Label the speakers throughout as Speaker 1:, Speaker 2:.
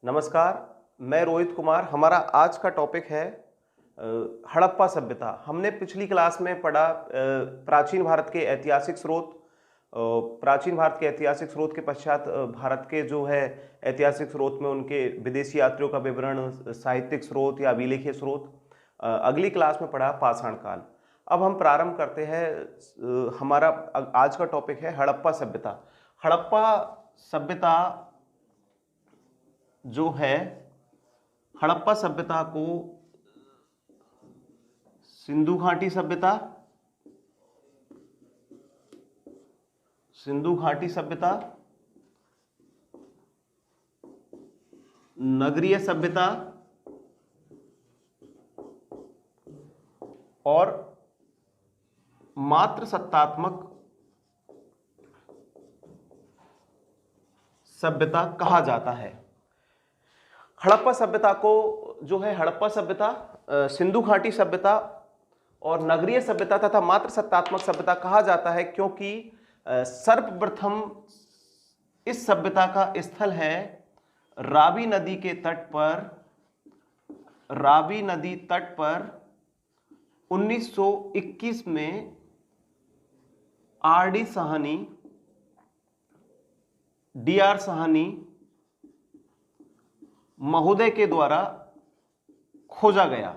Speaker 1: नमस्कार, मैं रोहित कुमार। हमारा आज का टॉपिक है हड़प्पा सभ्यता। हमने पिछली क्लास में पढ़ा प्राचीन भारत के ऐतिहासिक स्रोत। प्राचीन भारत के ऐतिहासिक स्रोत के पश्चात भारत के जो है ऐतिहासिक स्रोत में उनके विदेशी यात्रियों का विवरण, साहित्यिक स्रोत या अभिलेखीय स्रोत। अगली क्लास में पढ़ा पाषाण काल। अब हम प्रारंभ करते हैं। हमारा आज का टॉपिक है हड़प्पा सभ्यता। हड़प्पा सभ्यता जो है, हड़प्पा सभ्यता को सिंधु घाटी सभ्यता, नगरीय सभ्यता और मात्र सत्तात्मक सभ्यता कहा जाता है। हड़प्पा सभ्यता को जो है हड़प्पा सभ्यता, सिंधु घाटी सभ्यता और नगरीय सभ्यता तथा मात्र सत्तात्मक सभ्यता कहा जाता है क्योंकि सर्वप्रथम इस सभ्यता का स्थल है रावी नदी के तट पर। रावी नदी तट पर 1921 में आर.डी. साहनी, डी.आर. साहनी महोदय के द्वारा खोजा गया।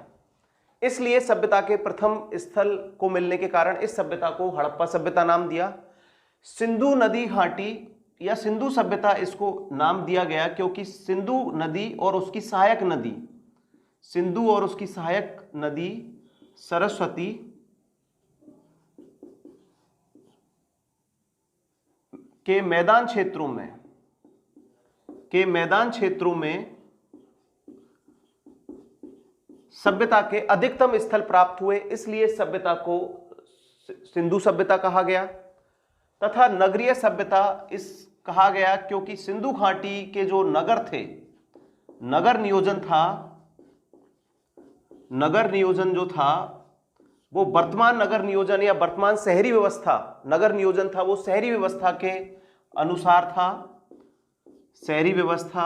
Speaker 1: इसलिए सभ्यता के प्रथम स्थल को मिलने के कारण इस सभ्यता को हड़प्पा सभ्यता नाम दिया। सिंधु नदी घाटी या सिंधु सभ्यता इसको नाम दिया गया क्योंकि सिंधु नदी और उसकी सहायक नदी, सिंधु और उसकी सहायक नदी सरस्वती के मैदान क्षेत्रों में सभ्यता के अधिकतम स्थल प्राप्त हुए, इसलिए सभ्यता को सिंधु सभ्यता कहा गया। तथा नगरीय सभ्यता इस कहा गया क्योंकि सिंधु घाटी के जो नगर थे, नगर नियोजन जो था वो वर्तमान नगर नियोजन या वर्तमान शहरी व्यवस्था, नगर नियोजन था वो शहरी व्यवस्था के अनुसार था। शहरी व्यवस्था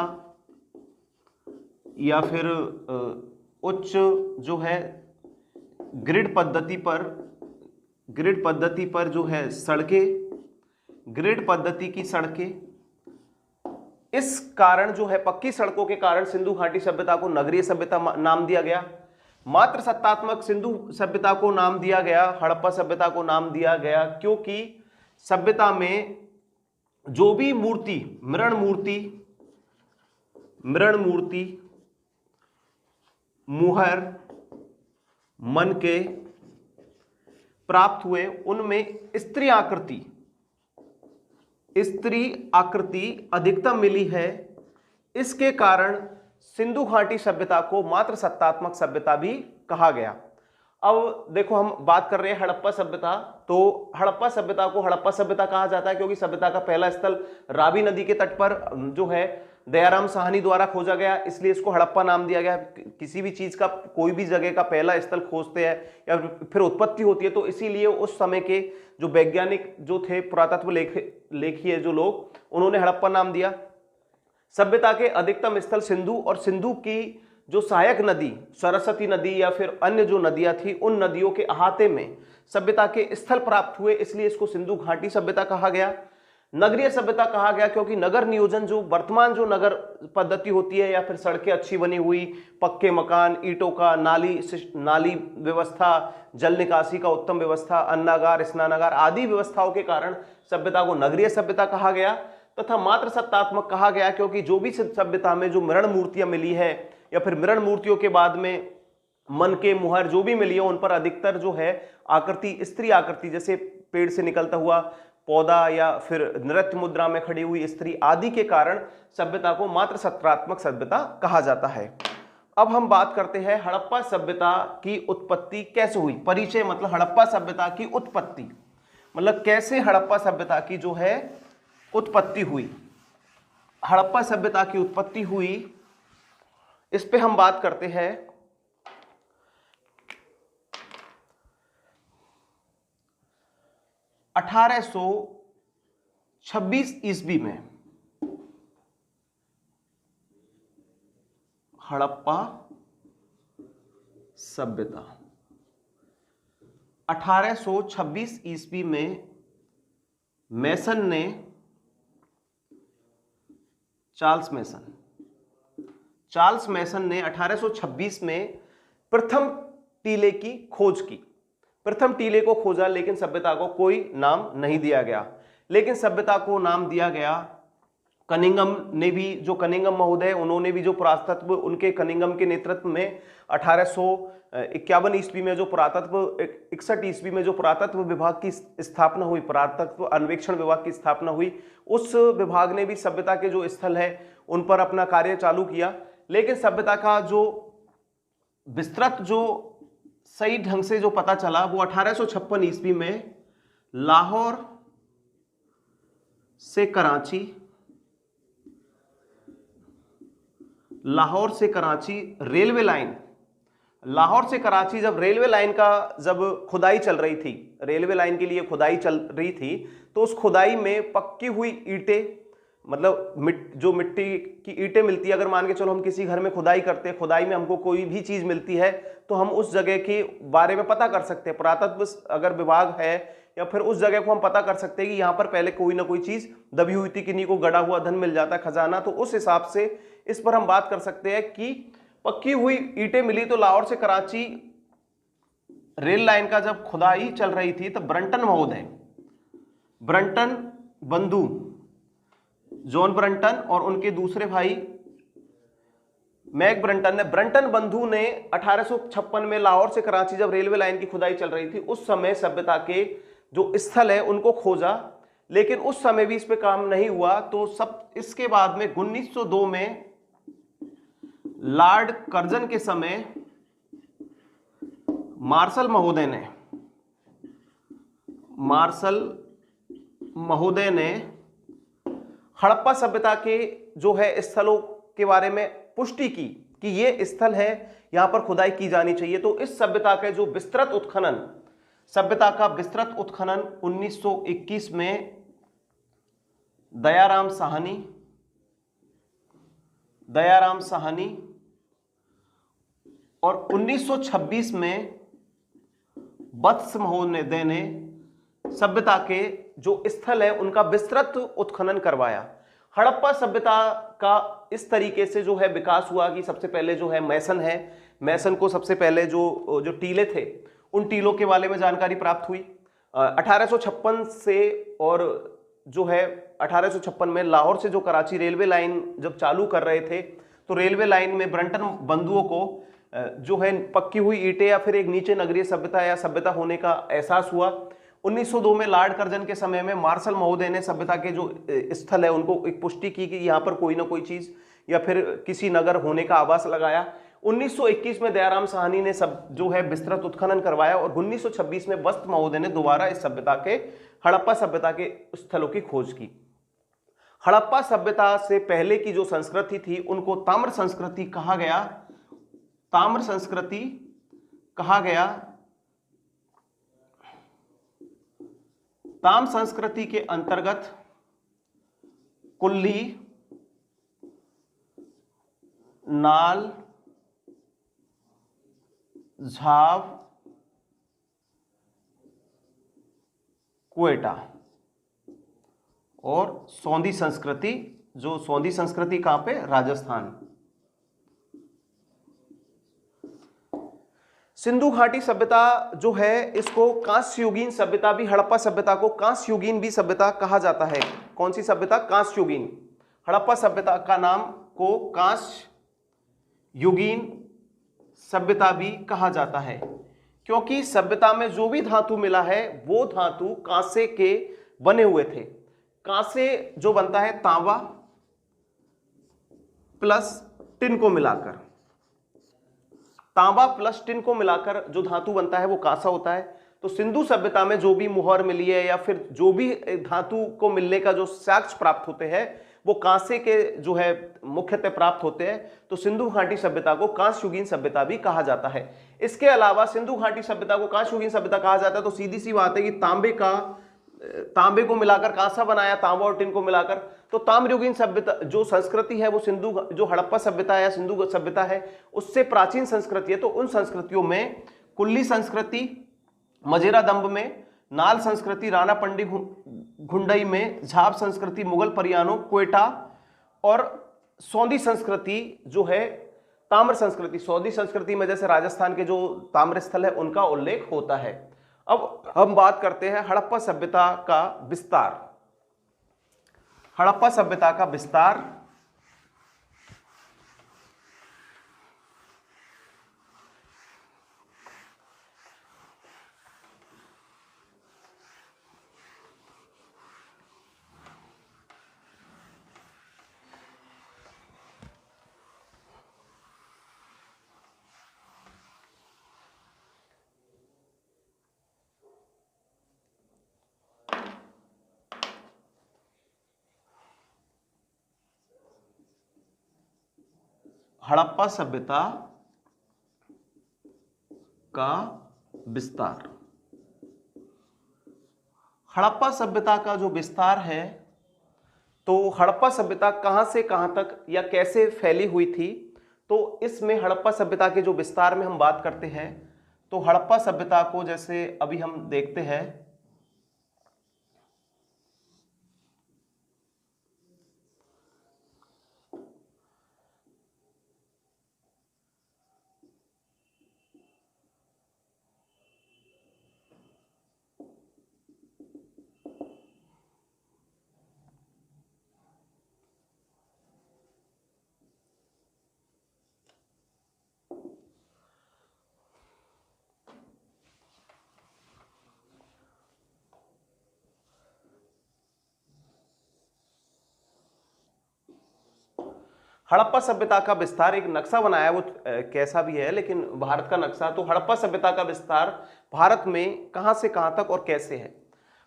Speaker 1: या फिर उच्च जो है ग्रिड पद्धति पर जो है सड़कें, ग्रिड पद्धति की सड़कें, इस कारण जो है पक्की सड़कों के कारण सिंधु घाटी सभ्यता को नगरीय सभ्यता नाम दिया गया। मात्र सत्तात्मक सिंधु सभ्यता को नाम दिया गया, हड़प्पा सभ्यता को नाम दिया गया क्योंकि सभ्यता में जो भी मूर्ति, मृण मूर्ति, मुहर, मनके प्राप्त हुए, उनमें स्त्री आकृति अधिकतम मिली है। इसके कारण सिंधु घाटी सभ्यता को मात्र सत्तात्मक सभ्यता भी कहा गया। अब देखो, हम बात कर रहे हैं हड़प्पा सभ्यता, तो हड़प्पा सभ्यता को हड़प्पा सभ्यता कहा जाता है क्योंकि सभ्यता का पहला स्थल रावी नदी के तट पर जो है दयाराम साहनी द्वारा खोजा गया, इसलिए इसको हड़प्पा नाम दिया गया। किसी भी चीज का, कोई भी जगह का पहला स्थल खोजते हैं या फिर उत्पत्ति होती है, तो इसीलिए उस समय के जो वैज्ञानिक जो थे, पुरातत्व लेखीय जो लोग, उन्होंने हड़प्पा नाम दिया। सभ्यता के अधिकतम स्थल सिंधु और सिंधु की जो सहायक नदी सरस्वती नदी या फिर अन्य जो नदियां थी, उन नदियों के अहाते में सभ्यता के स्थल प्राप्त हुए, इसलिए इसको सिंधु घाटी सभ्यता कहा गया। नगरीय सभ्यता कहा गया क्योंकि नगर नियोजन, जो वर्तमान जो नगर पद्धति होती है या फिर सड़कें अच्छी बनी हुई, पक्के मकान, ईंटों का, नाली व्यवस्था, जल निकासी का उत्तम व्यवस्था, अन्नागार, स्नानागार आदि व्यवस्थाओं के कारण सभ्यता को नगरीय सभ्यता कहा गया। तथा मात्र सत्तात्मक कहा गया क्योंकि जो भी सभ्यता में जो मृण मूर्तियां मिली है या फिर मृण मूर्तियों के बाद में मन के, मुहर जो भी मिली है, उन पर अधिकतर जो है आकृति, स्त्री आकृति, जैसे पेड़ से निकलता हुआ पौधा या फिर नृत्य मुद्रा में खड़ी हुई स्त्री आदि के कारण सभ्यता को मात्र सत्तात्मक सभ्यता कहा जाता है। अब हम बात करते हैं हड़प्पा सभ्यता की उत्पत्ति कैसे हुई। परिचय मतलब हड़प्पा सभ्यता की उत्पत्ति, मतलब कैसे हड़प्पा सभ्यता की जो है उत्पत्ति हुई। हड़प्पा सभ्यता की उत्पत्ति हुई, इस पे हम बात करते हैं। 1826 ईस्वी में हड़प्पा सभ्यता। 1826 ईस्वी में मेसन ने, चार्ल्स मेसन ने 1826 में प्रथम टीले की खोज की। प्रथम टीले को खोजा, लेकिन सभ्यता को कोई नाम नहीं दिया गया। लेकिन सभ्यता को नाम दिया गया कनिंघम ने भी, जो कनिंघम महोदय, उन्होंने भी जो पुरातत्व, उनके कनिंघम के नेतृत्व में 1851 ईस्वी में जो पुरातत्व, 61 ईस्वी में जो पुरातत्व विभाग की स्थापना हुई, पुरातत्व अन्वेषण विभाग की स्थापना हुई, उस विभाग ने भी सभ्यता के जो स्थल है उन पर अपना कार्य चालू किया। लेकिन सभ्यता का जो विस्तृत, जो सही ढंग से जो पता चला, वो 1856 ईस्वी में लाहौर से कराची रेलवे लाइन, लाहौर से कराची जब रेलवे लाइन का जब खुदाई चल रही थी, रेलवे लाइन के लिए खुदाई चल रही थी, तो उस खुदाई में पक्की हुई ईंटें, मतलब जो मिट्टी की ईंटें मिलती है, अगर मान के चलो हम किसी घर में खुदाई करते हैं, खुदाई में हमको कोई भी चीज मिलती है तो हम उस जगह के बारे में पता कर सकते हैं। पुरातत्व अगर विभाग है या फिर उस जगह को हम पता कर सकते हैं कि यहाँ पर पहले कोई ना कोई चीज दबी हुई थी, किन्हीं को गड़ा हुआ धन मिल जाता है, खजाना। तो उस हिसाब से इस पर हम बात कर सकते हैं कि पक्की हुई ईंटें मिली। तो लाहौर से कराची रेल लाइन का जब खुदाई चल रही थी, तो ब्रंटन महोदय, ब्रंटन बंधु, जॉन ब्रंटन और उनके दूसरे भाई मैक ब्रंटन ने, ब्रंटन बंधु ने 1856 में लाहौर से कराची जब रेलवे लाइन की खुदाई चल रही थी, उस समय सभ्यता के जो स्थल है उनको खोजा। लेकिन उस समय भी इस पे काम नहीं हुआ। तो सब इसके बाद में 1902 में लॉर्ड कर्जन के समय मार्शल महोदय ने हड़प्पा सभ्यता के जो है स्थलों के बारे में पुष्टि की कि ये स्थल है, यहां पर खुदाई की जानी चाहिए। तो इस सभ्यता का जो विस्तृत उत्खनन, सभ्यता का विस्तृत उत्खनन 1921 में दयाराम साहनी और 1926 में वत्स महोदय ने सभ्यता के जो स्थल है उनका विस्तृत उत्खनन करवाया। हड़प्पा सभ्यता का इस तरीके से जो है विकास हुआ कि सबसे पहले जो है मेसन को सबसे पहले जो टीले थे, उन टीलों के बारे में जानकारी प्राप्त हुई 1856 से। और जो है 1856 में लाहौर से जो कराची रेलवे लाइन जब चालू कर रहे थे, तो रेलवे लाइन में ब्रंटन बंधुओं को जो है पक्की हुई ईंटें या फिर एक नीचे नगरीय सभ्यता या सभ्यता होने का एहसास हुआ। 1902 में लॉर्ड कर्जन के समय में मार्शल महोदय ने सभ्यता के जो स्थल है उनको एक पुष्टि की कि यहाँ पर कोई ना कोई चीज या फिर किसी नगर होने का आभास लगाया। 1921 में दयाराम साहनी ने सब जो है विस्तृत उत्खनन करवाया और 1926 में वत्स महोदय ने दोबारा इस सभ्यता के, हड़प्पा सभ्यता के स्थलों की खोज की। हड़प्पा सभ्यता से पहले की जो संस्कृति थी उनको ताम्र संस्कृति कहा गया। ताम्र संस्कृति के अंतर्गत कुल्ली, नाल, झाव, क्वेटा और सौंधी संस्कृति, जो सौंधी संस्कृति कहां पे, राजस्थान। सिंधु घाटी सभ्यता जो है इसको कांस्ययुगीन सभ्यता भी, हड़प्पा सभ्यता को कांस्ययुगीन भी सभ्यता कहा जाता है। कौन सी सभ्यता? कांस्ययुगीन। हड़प्पा सभ्यता का नाम को कांस्ययुगीन सभ्यता भी कहा जाता है, क्योंकि सभ्यता में जो भी धातु मिला है वो धातु कांसे के बने हुए थे। कांसे जो बनता है तांबा प्लस टिन को मिलाकर, तांबा प्लस टिन को मिलाकर जो धातु बनता है वो कांसा होता है। तो सिंधु सभ्यता में जो भी मुहर मिली है या फिर जो भी धातु को मिलने का जो साक्ष्य प्राप्त होते हैं वो कांसे के जो है मुख्यतः प्राप्त होते हैं। तो सिंधु घाटी सभ्यता को कांस्ययुगीन सभ्यता भी कहा जाता है। इसके अलावा सिंधु घाटी सभ्यता को कांस्ययुगीन सभ्यता कहा जाता है तो सीधी सी बात है कि तांबे को मिलाकर कांसा बनाया, तांबा और टिन को मिलाकर, तो ताम्रयुगीन सभ्यता जो संस्कृति है वो सिंधु, जो हड़प्पा सभ्यता है या सिंधु सभ्यता है, उससे प्राचीन संस्कृति है। तो उन संस्कृतियों में कुल्ली संस्कृति मजेरा दंब में, नाल संस्कृति राणा पंडी घुंडई में, झाब संस्कृति मुगल परियानो क्वेटा, और सौंधी संस्कृति जो है ताम्र संस्कृति, सौंधी संस्कृति में जैसे राजस्थान के जो ताम्र स्थल है उनका उल्लेख होता है। अब हम बात करते हैं हड़प्पा सभ्यता का विस्तार। हड़प्पा सभ्यता का विस्तार हड़प्पा सभ्यता का विस्तार। हड़प्पा सभ्यता का जो विस्तार है, तो हड़प्पा सभ्यता कहां से कहां तक या कैसे फैली हुई थी, तो इसमें हड़प्पा सभ्यता के जो विस्तार में हम बात करते हैं, तो हड़प्पा सभ्यता को जैसे अभी हम देखते हैं, हड़प्पा सभ्यता का विस्तार एक नक्शा बनाया, वो कैसा भी है लेकिन भारत का नक्शा। तो हड़प्पा सभ्यता का विस्तार भारत में कहां से कहां तक और कैसे है।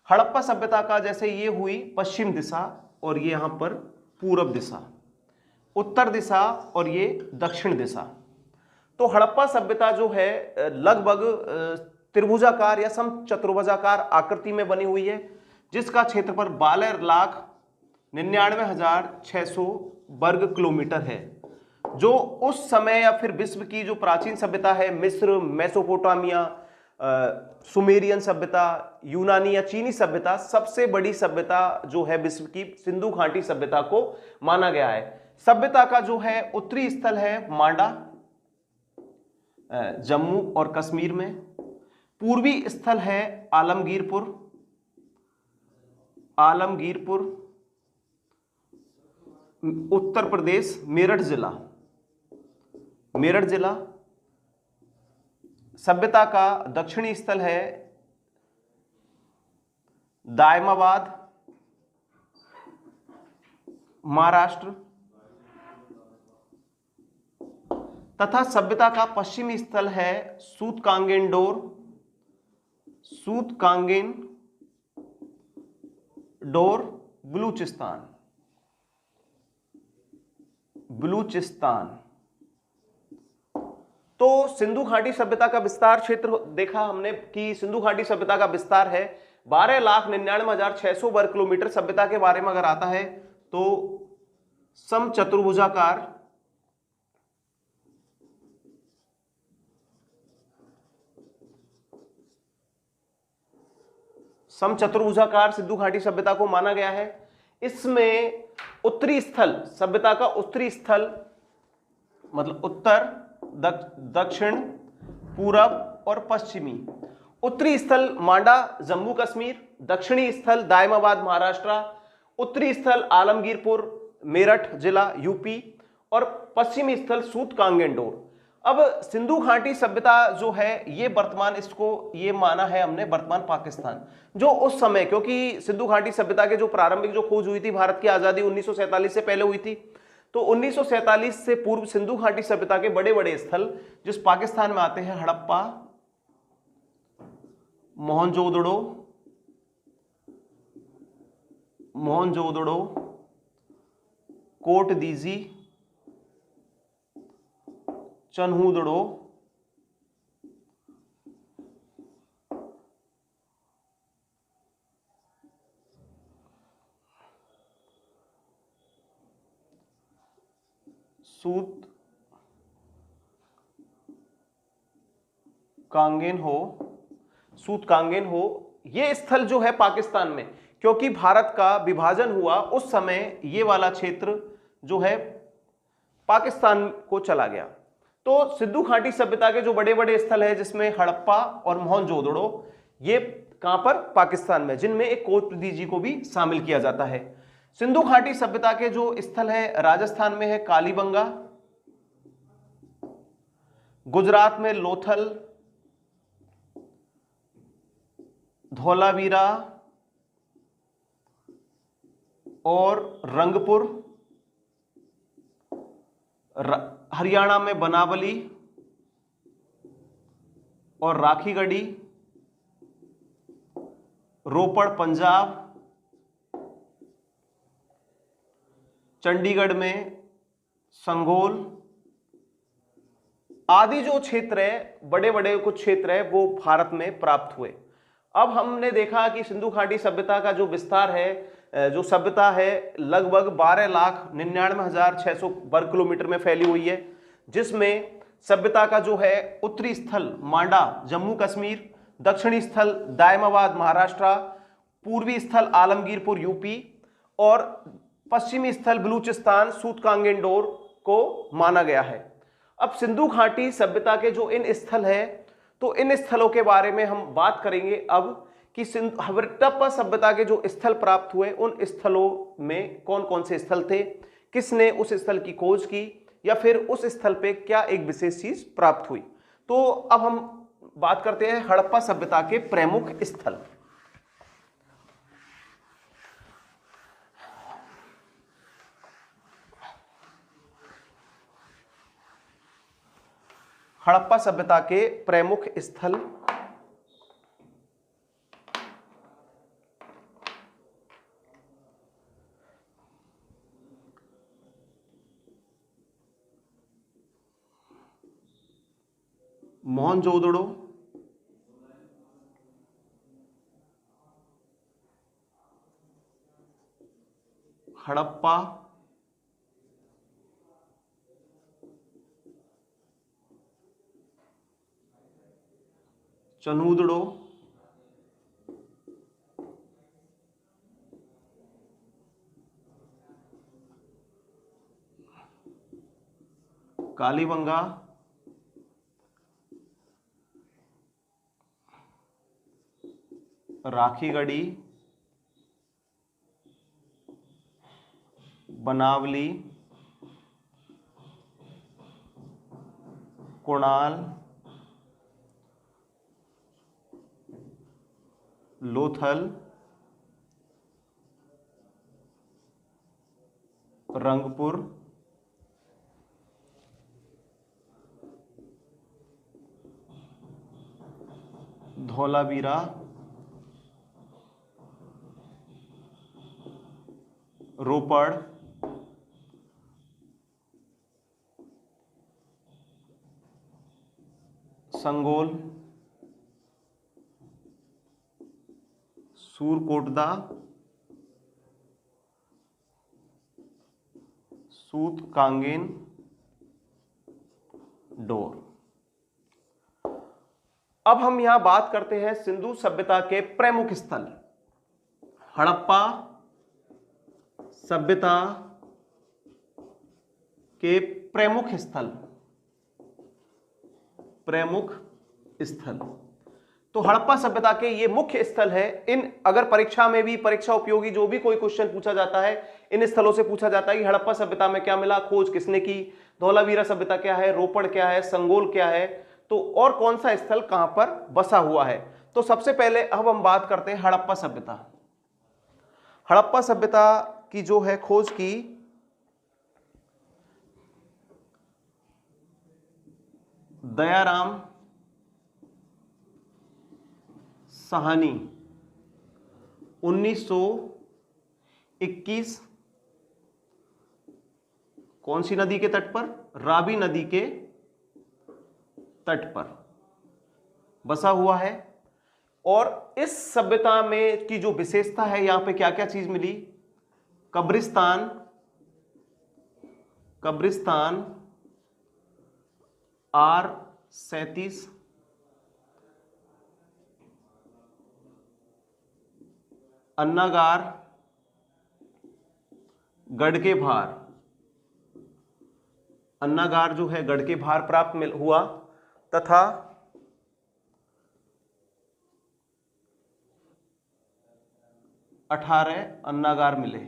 Speaker 1: हड़प्पा सभ्यता का जैसे ये हुई पश्चिम दिशा, और ये यहां पर पूरब दिशा, उत्तर दिशा, और ये दक्षिण दिशा। तो हड़प्पा सभ्यता जो है लगभग त्रिभुजाकार या समचतुर्भुजाकार आकृति में बनी हुई है, जिसका क्षेत्रफल 12,99,600 वर्ग किलोमीटर है। जो उस समय या फिर विश्व की जो प्राचीन सभ्यता है, मिस्र, मेसोपोटामिया, सुमेरियन सभ्यता, यूनानी या चीनी सभ्यता, सबसे बड़ी सभ्यता जो है विश्व की सिंधु घाटी सभ्यता को माना गया है। सभ्यता का जो है उत्तरी स्थल है मांडा, जम्मू और कश्मीर में। पूर्वी स्थल है आलमगीरपुर, उत्तर प्रदेश, मेरठ जिला। सभ्यता का दक्षिणी स्थल है दायमाबाद, महाराष्ट्र, तथा सभ्यता का पश्चिमी स्थल है सूतकांगेनडोर, बलूचिस्तान। तो सिंधु घाटी सभ्यता का विस्तार क्षेत्र देखा हमने कि सिंधु घाटी सभ्यता का विस्तार है 12,99,600 वर्ग किलोमीटर। सभ्यता के बारे में अगर आता है तो समचतुर्भुजाकार सिंधु घाटी सभ्यता को माना गया है। इसमें उत्तरी स्थल, सभ्यता का उत्तरी स्थल मतलब उत्तर, दक्षिण, पूरब और पश्चिमी। उत्तरी स्थल मांडा जम्मू कश्मीर, दक्षिणी स्थल दायमाबाद महाराष्ट्र, उत्तरी स्थल आलमगीरपुर मेरठ जिला यूपी, और पश्चिमी स्थल सूतकांगेनडोर। अब सिंधु घाटी सभ्यता जो है ये वर्तमान, इसको ये माना है हमने वर्तमान पाकिस्तान, जो उस समय, क्योंकि सिंधु घाटी सभ्यता के जो प्रारंभिक जो खोज हुई थी भारत की आजादी 1947 से पहले हुई थी, तो 1947 से पूर्व सिंधु घाटी सभ्यता के बड़े बड़े स्थल जिस पाकिस्तान में आते हैं हड़प्पा, मोहनजोदड़ो, कोट दीजी, चन्हूदड़ो, सूत कांगेन हो, सूत कांगेन हो, ये स्थल जो है पाकिस्तान में, क्योंकि भारत का विभाजन हुआ उस समय ये वाला क्षेत्र जो है पाकिस्तान को चला गया। तो सिंधु घाटी सभ्यता के जो बड़े बड़े स्थल है जिसमें हड़प्पा और मोहनजोदड़ो, ये कहां पर? पाकिस्तान में, जिनमें एक कोटपुतली जी को भी शामिल किया जाता है। सिंधु घाटी सभ्यता के जो स्थल है राजस्थान में है कालीबंगा, गुजरात में लोथल, धौलावीरा और रंगपुर, हरियाणा में बनावली और राखीगढ़ी, रोपड़ पंजाब, चंडीगढ़ में संगोल आदि जो क्षेत्र है, बड़े बड़े कुछ क्षेत्र है, वो भारत में प्राप्त हुए। अब हमने देखा कि सिंधु घाटी सभ्यता का जो विस्तार है, जो सभ्यता है लगभग 12,99,600 वर्ग किलोमीटर में फैली हुई है, जिसमें सभ्यता का जो है उत्तरी स्थल मांडा जम्मू कश्मीर, दक्षिणी स्थल दायमाबाद महाराष्ट्र, पूर्वी स्थल आलमगीरपुर यूपी और पश्चिमी स्थल बलूचिस्तान सूत कांगेन डोर को माना गया है। अब सिंधु घाटी सभ्यता के जो इन स्थल है, तो इन स्थलों के बारे में हम बात करेंगे अब कि हड़प्पा सभ्यता के जो स्थल प्राप्त हुए उन स्थलों में कौन कौन से स्थल थे, किसने उस स्थल की खोज की, या फिर उस स्थल पे क्या एक विशेष चीज प्राप्त हुई। तो अब हम बात करते हैं हड़प्पा सभ्यता के प्रमुख स्थल। हड़प्पा सभ्यता के प्रमुख स्थल मोहनजोदड़ो, हड़प्पा, चनूदड़ो, कालीबंगा, राखीगढ़ी, बनावली, कुणाल, लोथल, रंगपुर, धौलावीरा, रोपड़, संगोल, सूरकोटदा, सूत कांगेन डोर। अब हम यहां बात करते हैं सिंधु सभ्यता के प्रमुख स्थल। हड़प्पा सभ्यता के प्रमुख स्थल, प्रमुख स्थल। तो हड़प्पा सभ्यता के ये मुख्य स्थल है। इन अगर परीक्षा में भी, परीक्षा उपयोगी जो भी कोई क्वेश्चन पूछा जाता है, इन स्थलों से पूछा जाता है कि हड़प्पा सभ्यता में क्या मिला, खोज किसने की, धौलावीरा सभ्यता क्या है, रोपड़ क्या है, संगोल क्या है, तो और कौन सा स्थल कहां पर बसा हुआ है। तो सबसे पहले अब हम बात करते हैं हड़प्पा सभ्यता। हड़प्पा सभ्यता की जो है खोज की दयाराम साहनी 1921 कौन सी नदी के तट पर? रावी नदी के तट पर बसा हुआ है। और इस सभ्यता में की जो विशेषता है, यहां पे क्या क्या चीज मिली? कब्रिस्तान, कब्रिस्तान R37, अन्नागार गढ़ के भार, अन्नागार जो है गढ़ के भार प्राप्त हुआ, तथा 18 अन्नागार मिले,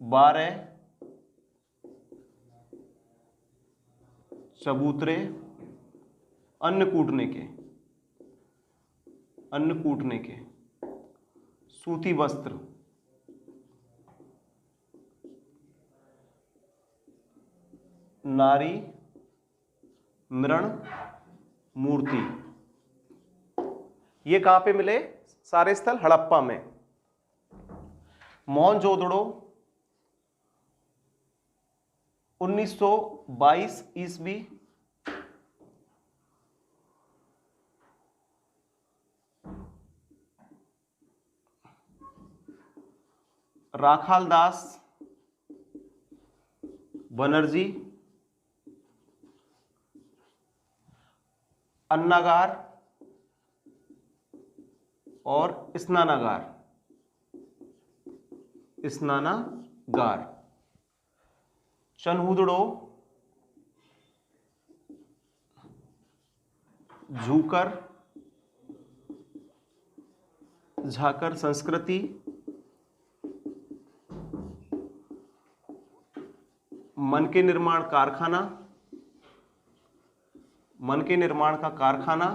Speaker 1: 12 चबूतरे अन्न कूटने के, सूती वस्त्र, नारी मृण मूर्ति। ये कहां पे मिले? सारे स्थल हड़प्पा में। मोहनजोदड़ो 1922 ईस्वी, राखालदास बनर्जी, अन्नागार और स्नानागार, चन्हुदड़ो झाकर संस्कृति, मन के निर्माण का कारखाना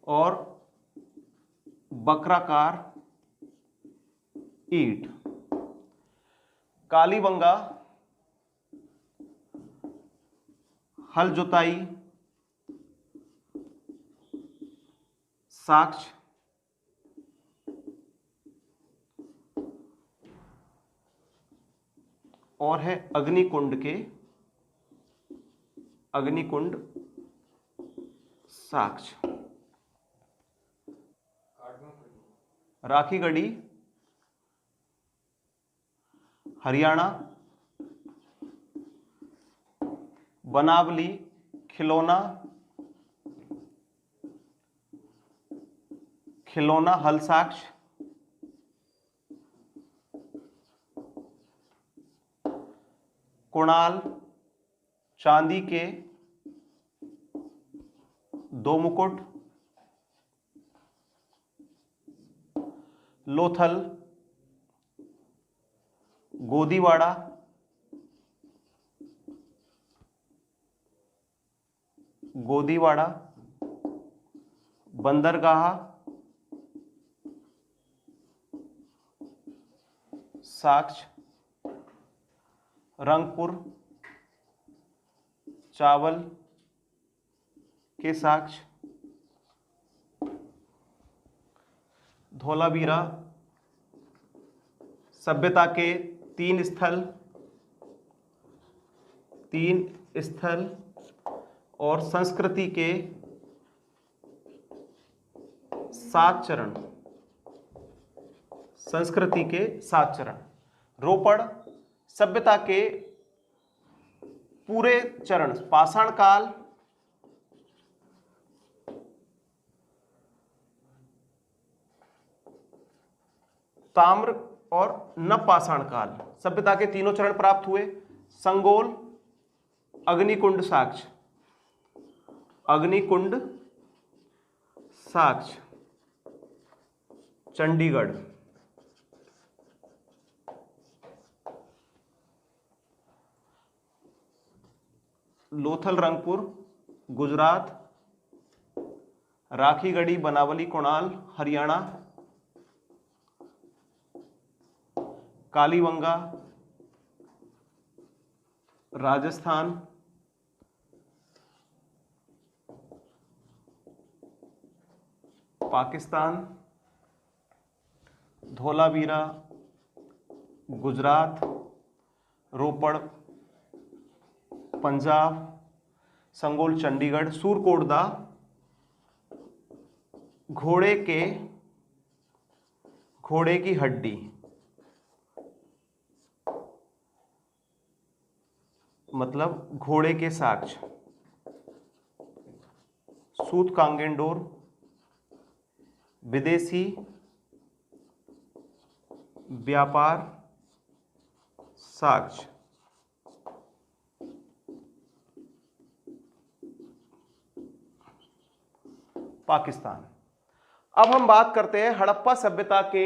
Speaker 1: और बकराकार ईंट। कालीबंगा हल जुताई, साक्ष्य, और है अग्निकुंड साक्ष्य। राखीगढ़ी हरियाणा, बनावली खिलौना हल साक्ष्य, कुणाल चांदी के 2 मुकुट, लोथल गोदीवाड़ा बंदरगाह साक्ष्य, रंगपुर चावल के साक्ष्य, धोलावीरा सभ्यता के 3 स्थल और संस्कृति के 7 चरण। रोपड़ सभ्यता के पूरे चरण, पाषाण काल, ताम्र और नवपाषाण काल, सभ्यता के तीनों चरण प्राप्त हुए। संगोल अग्निकुंड साक्ष्य, चंडीगढ़। लोथल रंगपुर गुजरात, राखीगढ़ी बनावली कुणाल हरियाणा, कालीबंगा राजस्थान, पाकिस्तान, धोलावीरा गुजरात, रोपड़ पंजाब, संगोल चंडीगढ़, सूरकोटदा घोड़े के घोड़े की हड्डी, मतलब घोड़े के साक्ष्य, सूतकांगेंडोर, विदेशी व्यापार साक्ष्य। पाकिस्तान। अब हम बात करते हैं हड़प्पा सभ्यता के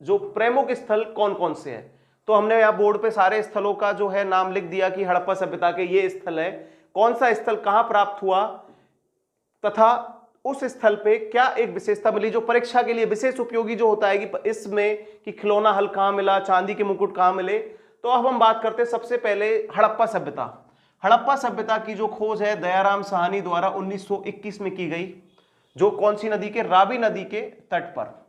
Speaker 1: जो प्रमुख स्थल कौन कौन से हैं। तो हमने यहां बोर्ड पे सारे स्थलों का जो है नाम लिख दिया कि हड़प्पा सभ्यता के ये स्थल है, कौन सा स्थल कहां प्राप्त हुआ तथा उस स्थल पे क्या एक विशेषता मिली जो परीक्षा के लिए विशेष उपयोगी जो होता है कि इसमें कि खिलौना हल कहां मिला, चांदी के मुकुट कहां मिले। तो अब हम बात करते हैं सबसे पहले हड़प्पा सभ्यता। हड़प्पा सभ्यता की जो खोज है दयाराम साहनी द्वारा 1921 में की गई, जो कौन सी नदी के, रावी नदी के तट पर।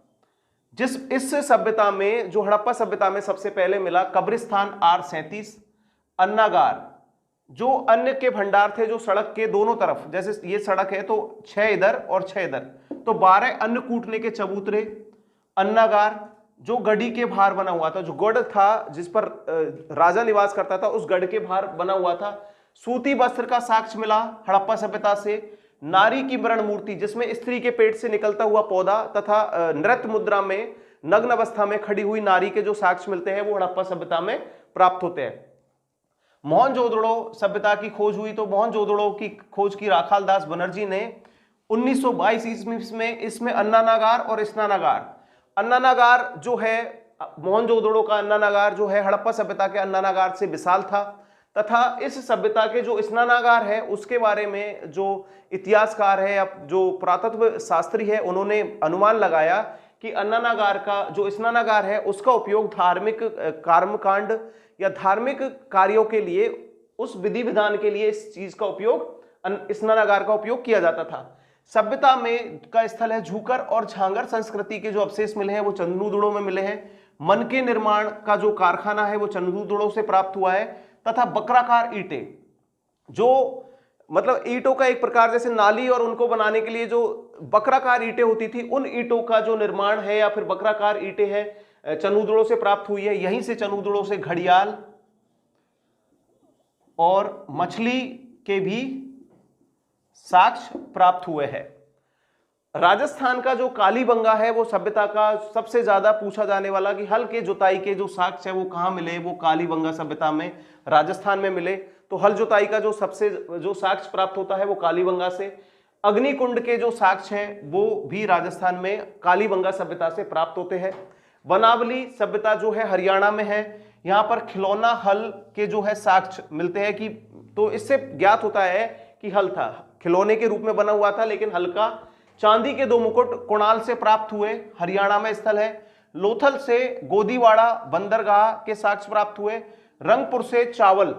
Speaker 1: इस सभ्यता में जो हड़प्पा सभ्यता में सबसे पहले मिला कब्रिस्तान R37, अन्नागार, जो अन्न के भंडार थे जो सड़क के दोनों तरफ, जैसे ये सड़क है तो 6 इधर और 6 इधर, तो 12 अन्न कूटने के चबूतरे। अन्नागार जो गढ़ी के बाहर बना हुआ था, जो गढ़ था जिस पर राजा निवास करता था, उस गढ़ के बाहर बना हुआ था। सूती वस्त्र का साक्ष्य मिला हड़प्पा सभ्यता से। नारी की मरण मूर्ति जिसमें स्त्री के पेट से निकलता हुआ पौधा तथा नृत्य मुद्रा में नग्न अवस्था में खड़ी हुई नारी के जो साक्ष्य मिलते हैं वो हड़प्पा सभ्यता में प्राप्त होते हैं। मोहनजोदड़ो सभ्यता की खोज हुई तो मोहनजोदड़ो की खोज की राखाल दास बनर्जी ने 1922 ईस्वी में इसमें अन्नानागार और स्नानागार। अन्नानागार जो है मोहनजोदड़ो का अन्नानागार जो है हड़प्पा सभ्यता के अन्नानागार से विशाल था, तथा इस सभ्यता के जो स्नानागार है उसके बारे में जो इतिहासकार है या जो पुरातत्व शास्त्री है उन्होंने अनुमान लगाया कि अन्नानागार का जो स्नानागार है उसका उपयोग धार्मिक कर्मकांड या धार्मिक कार्यों के लिए, उस विधि विधान के लिए इस चीज का उपयोग, स्नानागार का उपयोग किया जाता था। सभ्यता में का स्थल है झूकर और झांगर संस्कृति के जो अवशेष मिले हैं वो चंद्रूदड़ो में मिले हैं। मन के निर्माण का जो कारखाना है वो चंद्रूदड़ो से प्राप्त हुआ है, तथा बकराकार ईंटें, जो मतलब ईंटों का एक प्रकार, जैसे नाली और उनको बनाने के लिए जो बकराकार ईंटें होती थी, उन ईंटों का जो निर्माण है या फिर बकराकार ईंटें हैं चनूदड़ो से प्राप्त हुई है। यहीं से चनूदड़ो से घड़ियाल और मछली के भी साक्ष्य प्राप्त हुए हैं। राजस्थान का जो कालीबंगा है वो सभ्यता का सबसे ज्यादा पूछा जाने वाला कि हल के जुताई के जो साक्ष्य है वो कहां मिले, वो कालीबंगा सभ्यता में राजस्थान में मिले। तो हल जुताई का जो सबसे जो साक्ष्य प्राप्त होता है वो कालीबंगा से। अग्निकुंड के जो साक्ष्य हैं वो भी राजस्थान में कालीबंगा सभ्यता से प्राप्त होते हैं। वनावली सभ्यता जो है हरियाणा में है, यहाँ पर खिलौना हल के जो है साक्ष्य मिलते हैं कि, तो इससे ज्ञात होता है कि हल था, खिलौने के रूप में बना हुआ था लेकिन हल का। चांदी के 2 मुकुट कुणाल से प्राप्त हुए, हरियाणा में स्थल है। लोथल से गोदीवाड़ा बंदरगाह के साक्ष्य प्राप्त हुए। रंगपुर से चावल,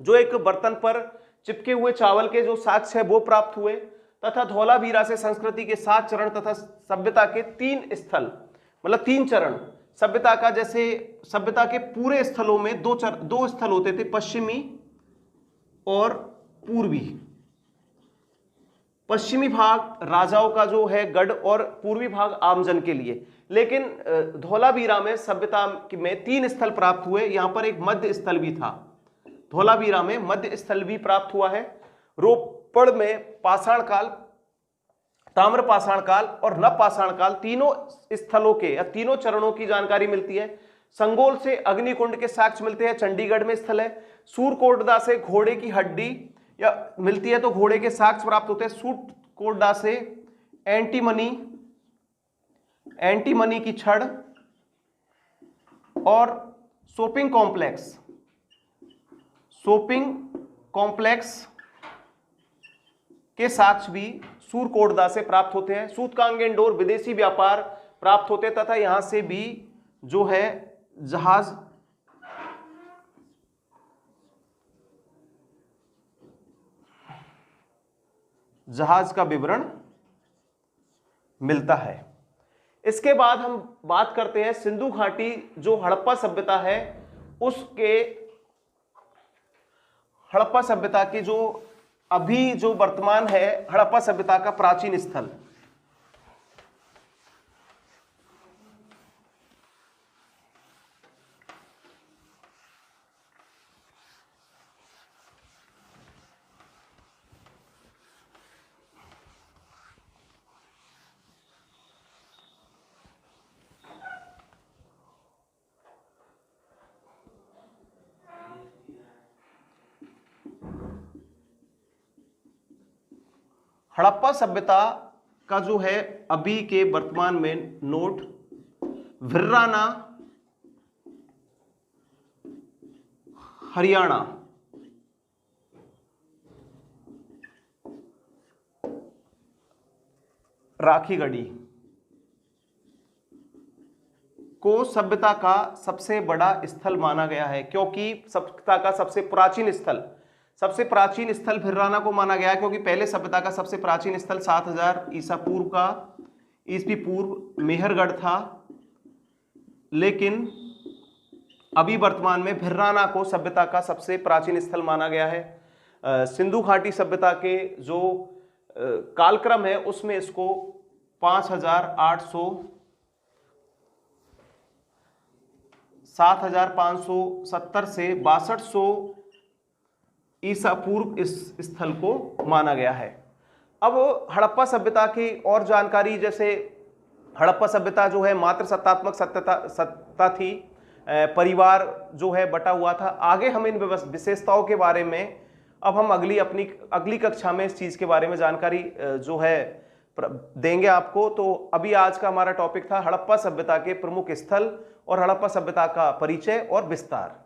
Speaker 1: जो एक बर्तन पर चिपके हुए चावल के जो साक्ष्य है वो प्राप्त हुए, तथा धौलावीरा से संस्कृति के 7 चरण तथा सभ्यता के 3 स्थल, मतलब 3 चरण सभ्यता का। जैसे सभ्यता के पूरे स्थलों में 2 स्थल होते थे, पश्चिमी और पूर्वी। पश्चिमी भाग राजाओं का जो है गढ़ और पूर्वी भाग आमजन के लिए, लेकिन धौलावीरा में सभ्यता में 3 स्थल प्राप्त हुए। यहां पर एक मध्य स्थल भी था, धौलावीरा में मध्य स्थल भी प्राप्त हुआ है। रोपड़ में पाषाण काल, ताम्र पाषाण काल और नव पाषाण काल, तीनों स्थलों के या तीनों चरणों की जानकारी मिलती है। संगोल से अग्निकुंड के साक्ष्य मिलते हैं, चंडीगढ़ में स्थल है। सूरकोटदा से घोड़े की हड्डी या मिलती है तो घोड़े के साक्ष्य प्राप्त होते हैं। सूरकोटदा से एंटीमनी की छड़ और शॉपिंग कॉम्प्लेक्स के साक्ष्य भी सूरकोटदा से प्राप्त होते हैं। सूतकांगेंडोर विदेशी व्यापार प्राप्त होते तथा यहां से भी जो है जहाज का विवरण मिलता है। इसके बाद हम बात करते हैं सिंधु घाटी जो हड़प्पा सभ्यता है उसके, हड़प्पा सभ्यता की जो अभी जो वर्तमान है हड़प्पा सभ्यता का प्राचीन स्थल। हड़प्पा सभ्यता का जो है अभी के वर्तमान में नोट भिर्राना, हरियाणा, राखीगढ़ी को सभ्यता का सबसे बड़ा स्थल माना गया है, क्योंकि सभ्यता का सबसे प्राचीन स्थल भिर्राना को माना गया है, क्योंकि पहले सभ्यता का सबसे प्राचीन स्थल 7000 ईस्वी पूर्व मेहरगढ़ था, लेकिन अभी वर्तमान में भिर्राना को सभ्यता का सबसे प्राचीन स्थल माना गया है। सिंधु घाटी सभ्यता के जो कालक्रम है उसमें इसको 7570 से 6200 ईसा पूर्व इस स्थल को माना गया है। अब हड़प्पा सभ्यता की और जानकारी, जैसे हड़प्पा सभ्यता जो है मात्र सत्तात्मक सत्ता थी, परिवार जो है बटा हुआ था। आगे हम इन विशेषताओं के बारे में अब हम अगली कक्षा में इस चीज के बारे में जानकारी जो है देंगे आपको। तो अभी आज का हमारा टॉपिक था हड़प्पा सभ्यता के प्रमुख स्थल और हड़प्पा सभ्यता का परिचय और विस्तार।